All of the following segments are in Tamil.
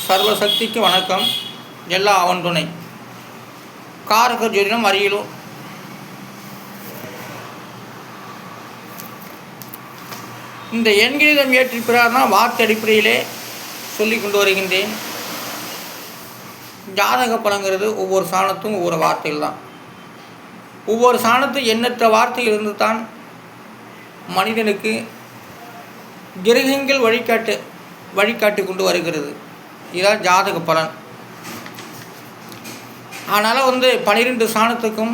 சர்வசக்திக்கு வணக்கம். எல்லா அவன் துணை. காரக ஜோதிடம் அறியலும். இந்த எண்கணிதம் ஏற்றிருக்கிறார்னா வார்த்தை அடிப்படையிலே சொல்லி கொண்டு வருகின்றேன். ஜாதக பலங்கிறது ஒவ்வொரு சாணத்தும் ஒவ்வொரு வார்த்தைகள் தான். ஒவ்வொரு சாணத்தும் எண்ணற்ற வார்த்தைகள் இருந்து தான் மனிதனுக்கு கிரகங்கள் வழிகாட்டி கொண்டு வருகிறது. இதான் ஜாதக பலன். அதனால் 12 சாணத்துக்கும்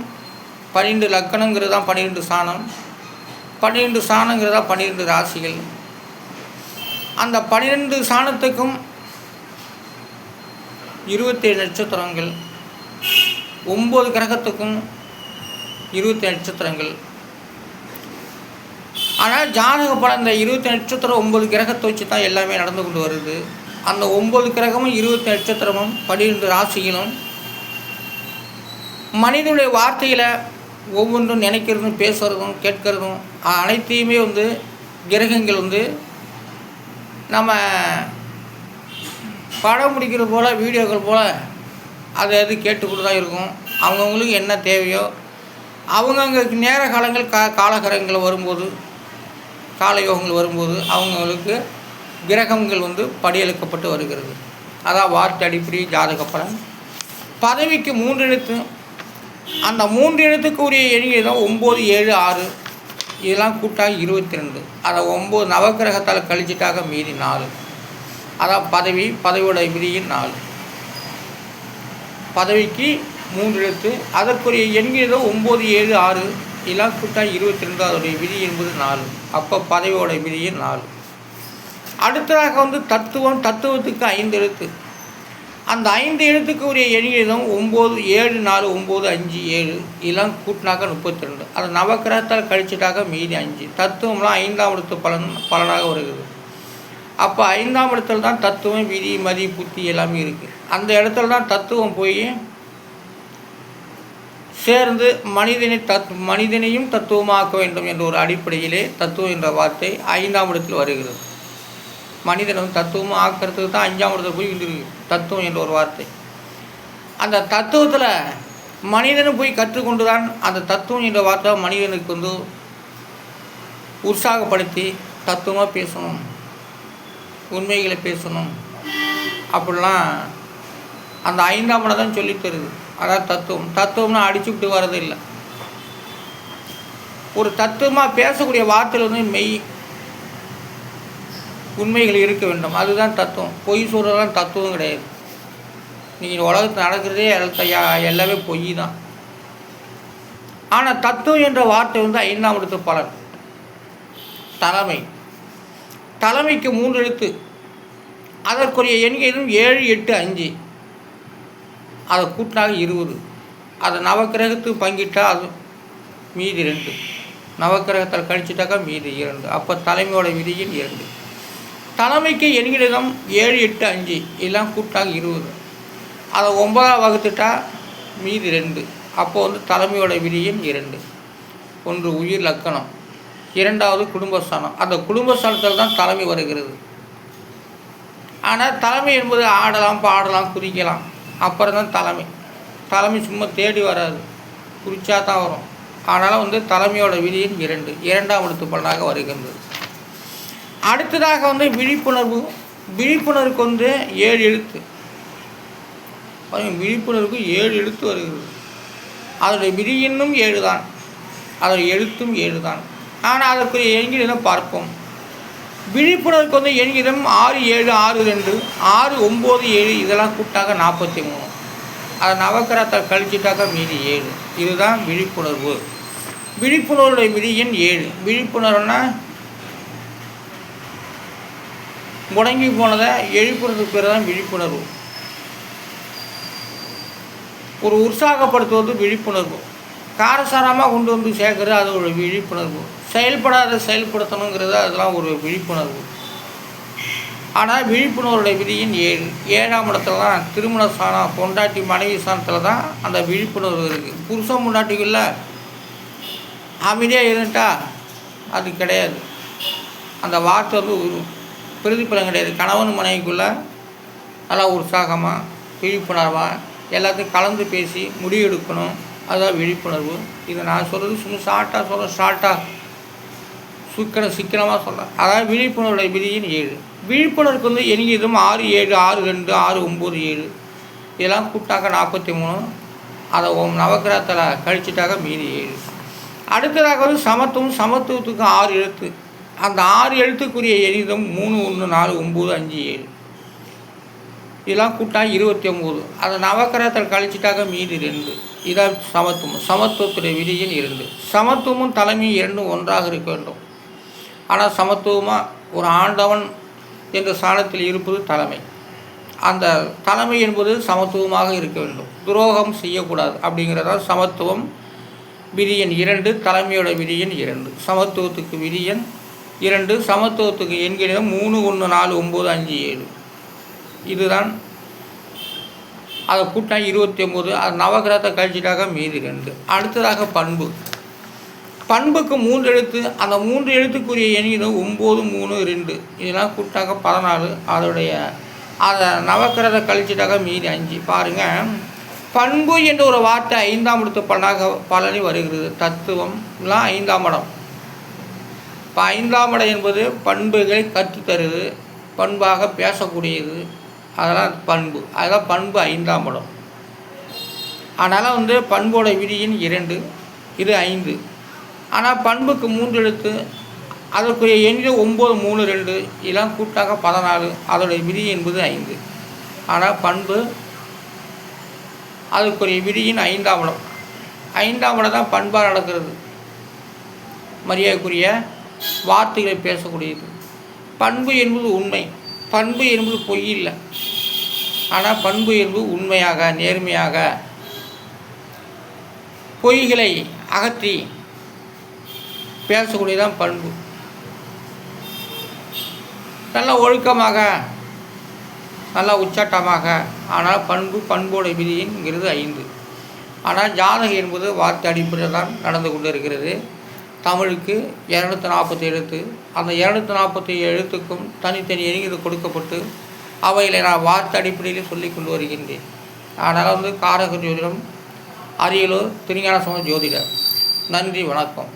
12 லக்கணங்கிறது தான் 12 சாணம். 12 சாணங்கிறது தான் 12 ராசிகள். அந்த 12 சாணத்துக்கும் 27 நட்சத்திரங்கள், 9 கிரகத்துக்கும் 27 நட்சத்திரங்கள். ஆனால் ஜாதக பலன் இந்த 20 நட்சத்திரம் 9 கிரகத்தை வச்சு தான் எல்லாமே நடந்து கொண்டு வருது. அந்த 9 கிரகமும் 20 நட்சத்திரமும் 12 ராசிகளும் மனிதனுடைய வார்த்தையில் ஒவ்வொன்றும் நினைக்கிறதும் பேசுகிறதும் கேட்கறதும் அனைத்தையுமே கிரகங்கள் நம்ம படம் முடிக்கிறது போல் வீடியோக்கள் போல் அது கேட்டுக்கிட்டு தான் இருக்கும். அவங்கவுங்களுக்கு என்ன தேவையோ அவங்கவுங்க நேர காலங்கள் காலகரங்கள் வரும்போது காலயோகங்கள் வரும்போது அவங்களுக்கு கிரகங்கள் படியெழுக்கப்பட்டு வருகிறது. அதான் வார்த்தை அடிப்படை ஜாதக பலன். பதவிக்கு 3 எழுத்து. அந்த 3 எழுத்துக்கு உரிய எண்ணிக்கை தான் 9, 7, 6. இதெல்லாம் கூட்டாக 22. அதை 9 நவக்கிரகத்தால் கழிச்சிட்டாக மீதி 4. அதான் பதவியோட விதியின் 4. பதவிக்கு 3 எழுத்து. அதற்குரிய எண்ணிக்கை தான் 9, 7, 6. இதெல்லாம் கூட்டாக 22. அதோடைய விதி என்பது 4. அப்போ பதவியோட விதியின் 4. அடுத்ததாக தத்துவத்துக்கு 5 எழுத்து. அந்த 5 எழுத்துக்கு உரிய எண்ணிக்கைதான் 9, 7, 4, 9, 5, 7. இதெல்லாம் கூட்டினாக்க 32. அதை நவக்கிரகத்தால் கழிச்சிட்டாக்க மீதி 5. தத்துவம்லாம் 5ஆம் இடத்து பலனாக வருகிறது. அப்போ 5ஆம் இடத்துல தான் தத்துவம், விதி, மதி, புத்தி எல்லாமே இருக்குது. அந்த இடத்துல தான் தத்துவம் போய் சேர்ந்து மனிதனையும் தத்துவமாக்க வேண்டும் என்ற ஒரு அடிப்படையிலே தத்துவம் என்ற வார்த்தை 5ஆம் இடத்தில் வருகிறது. மனிதனை தத்துவமாக ஆக்கிறதுக்கு தான் 5ஆம் இடத்துல போய் வந்துருக்கு தத்துவம் என்ற ஒரு வார்த்தை. அந்த தத்துவத்தில் மனிதனை போய் கற்றுக்கொண்டு தான் அந்த தத்துவம் என்ற வார்த்தை மனிதனுக்கு உற்சாகப்படுத்தி தத்துவமாக பேசணும், உண்மைகளை பேசணும் அப்படிலாம் அந்த 5ஆம் இடம் தான் சொல்லித் தருது. அதான் தத்துவம்னா அடிச்சுக்கிட்டு வர்றது இல்லை. ஒரு தத்துவமாக பேசக்கூடிய வார்த்தையில் மெய் உண்மைகள் இருக்க வேண்டும். அதுதான் தத்துவம். பொய் சொல்கிறதெல்லாம் தத்துவம் கிடையாது. நீங்கள் உலகத்தில் நடக்கிறதே எல்லாமே பொய் தான். ஆனால் தத்துவம் என்ற வார்த்தை 5ஆம் இடத்து பலன். தலைமைக்கு 3 எழுத்து. அதற்குரிய எண்ணிக்கை 7, 8, 5. அதை கூட்டினாக 20. அதை நவக்கிரகத்துக்கு பங்கிட்டால் அது மீதி 2. நவக்கிரகத்தால் கழிச்சிட்டாக்கா மீதி 2. அப்போ தலைமையோட விதியின் 2. தலைமைக்கு எண்ணிடம் 7, 8, 5. இதெல்லாம் கூட்டாக 20. அதை 9ஆக வகுத்துட்டா மீதி 2. அப்போ தலைமையோட விதியின் 2. ஒன்று உயிர் லக்கணம், 2வது குடும்பஸ்தானம். அந்த குடும்பஸ்தானத்தில் தான் தலைமை வருகிறது. ஆனால் தலைமை என்பது ஆடலாம், பாடலாம், குறிக்கலாம். அப்புறம் தான் தலைமை சும்மா தேடி வராது, குறிச்சா தான் வரும். அதனால் தலைமையோட விதியின் 2. 2ஆம் இடத்து பலனாக வருகின்றது. அடுத்ததாக விழிப்புணர்வுக்கு 7 எழுத்து. விழிப்புணர்வுக்கு 7 எழுத்து வருகிறது. அதோடைய விதியின்னும் 7 தான், அதோடைய எழுத்தும் 7 தான். ஆனால் அதற்குரிய எண்கிடம் பார்ப்போம். விழிப்புணர்வுக்கு எண்கிடம் 6, 7, 6, 2, 6, 9, 7. இதெல்லாம் கூட்டாக 43. அதை நவக்கிரகத்தால் கழிச்சிட்டாக்க மீதி 7. இதுதான் விழிப்புணர்வுடைய விதியின் 7. விழிப்புணர்வுன்னா முடங்கி போனதை எழுப்புறதுக்கு பேர் தான் விழிப்புணர்வு. ஒரு உற்சாகப்படுத்துவது விழிப்புணர்வு. காரசாரமாக கொண்டு சேர்க்கறது அது ஒரு விழிப்புணர்வு. செயல்படுத்தணுங்கிறது அதெல்லாம் ஒரு விழிப்புணர்வு. ஆனால் விழிப்புணர்வுடைய விதியின் 7. 7ஆம் இடத்துல தான் திருமண ஸ்தானம், பொண்டாட்டி மனைவி ஸ்தானத்தில் தான் அந்த விழிப்புணர்வு இருக்குது. புருஷன் பொண்டாட்டிக்குள்ள அமைதியாக இருந்துட்டா அது கிடையாது. அந்த வார்த்தை பிரதிபலம் கிடையாது. கணவன் மனைவிக்குள்ளே நல்லா உற்சாகமாக விழிப்புணர்வாக எல்லாத்தையும் கலந்து பேசி முடிவெடுக்கணும். அதுதான் விழிப்புணர்வு. இதை நான் சொல்கிறது சும்மா ஷார்ட்டாக சிக்கனமாக சொல்கிறேன். அதாவது விழிப்புணர்வுடைய விதியின் 7. விழிப்புணர்வுக்கு வந்து எண்ணியதும் 6, 7, 6, 2, 6, 9, 7 இதெல்லாம் கூட்டாக 43. அதை நவக்கிரகத்தில் கழிச்சிட்டாக மீதி 7. அடுத்ததாக வந்து சமத்துவத்துக்கு 6 எழுத்து. அந்த 6 எழுத்துக்குரிய எண்ணிதம் 3, 1, 4, 9, 5, 7 இதெல்லாம் கூட்டாக 29. அதை நவக்கிரகத்தில் கழிச்சிட்டாக மீதி 2. இதான் சமத்துவத்துடைய விதியின் 2. சமத்துவமும் தலைமையும் 2 ஒன்றாக இருக்க வேண்டும். ஆனால் சமத்துவமாக ஒரு ஆண்டவன் என்ற ஸ்தானத்தில் இருப்பது தலைமை. அந்த தலைமை என்பது சமத்துவமாக இருக்க வேண்டும். துரோகம் செய்யக்கூடாது அப்படிங்கிறதா சமத்துவம் விதியின் 2. தலைமையோட விதியின் 2. சமத்துவத்துக்கு விதியின் 2. சமத்துவத்துக்கு எண்களிடம் 3, 1, 4, 9, 5, 7 இதுதான். அதை கூட்டா 29. அது நவகிரகத்தை கழிச்சிட்டாக மீதி 2. அடுத்ததாக பண்புக்கு 3 எழுத்து. அந்த 3 எழுத்துக்குரிய எண்ணிடம் 9, 3, 2 இதெல்லாம் கூட்டாக 14. அதை நவக்கிரகத்தை கழிச்சிட்டாக மீதி 5. பாருங்கள், பண்பு என்ற ஒரு வார்த்தை 5ஆம் இடத்து பலனி வருகிறது. தத்துவம் எல்லாம் 5ஆம் இடம். இப்போ 5ஆம் இடம் என்பது பண்புகளை கற்றுத்தருது, பண்பாக பேசக்கூடியது. அதெல்லாம் பண்பு. அதெல்லாம் பண்பு 5ஆம் இடம். அதனால் வந்து பண்போட விதியின் 2. இது 5. ஆனால் பண்புக்கு 3 எழுத்து. அதற்குரிய எண்ணில் 9, 3, 2 இதெல்லாம் கூட்டாக 14. அதோடைய விதி என்பது 5. ஆனால் பண்பு அதுக்குரிய விதியின் 5ஆம் இடம். 5ஆம் இடம் தான் பண்பாக நடக்கிறது. மரியாதைக்குரிய வார்த்தைகளை பேசக்கூடியது. பண்பு என்பது உண்மை. பண்பு என்பது பொய் இல்லை. ஆனால் பண்பு என்பது உண்மையாக, நேர்மையாக, பொய்களை அகற்றி பேசக்கூடியதான் பண்பு. நல்ல ஒழுக்கமாக, நல்ல உச்சட்டமாக. ஆனால் பண்போட விதிங்கிறது 5. ஆனால் ஜாதகம் என்பது வார்த்தை அடிப்படையில் தான் நடந்து கொண்டு இருக்கிறது. தமிழுக்கு 240 எழுத்து. அந்த 247 எழுத்துக்கும் தனித்தனி எண்ணிக்கை கொடுக்கப்பட்டு அவைகளை நான் வார்த்தை அடிப்படையில் சொல்லி கொண்டு வருகின்றேன். அதனால் வந்து காரக ஜோதிடம், அரியலூர் திருஞான சம்பந்த ஜோதிடர். நன்றி, வணக்கம்.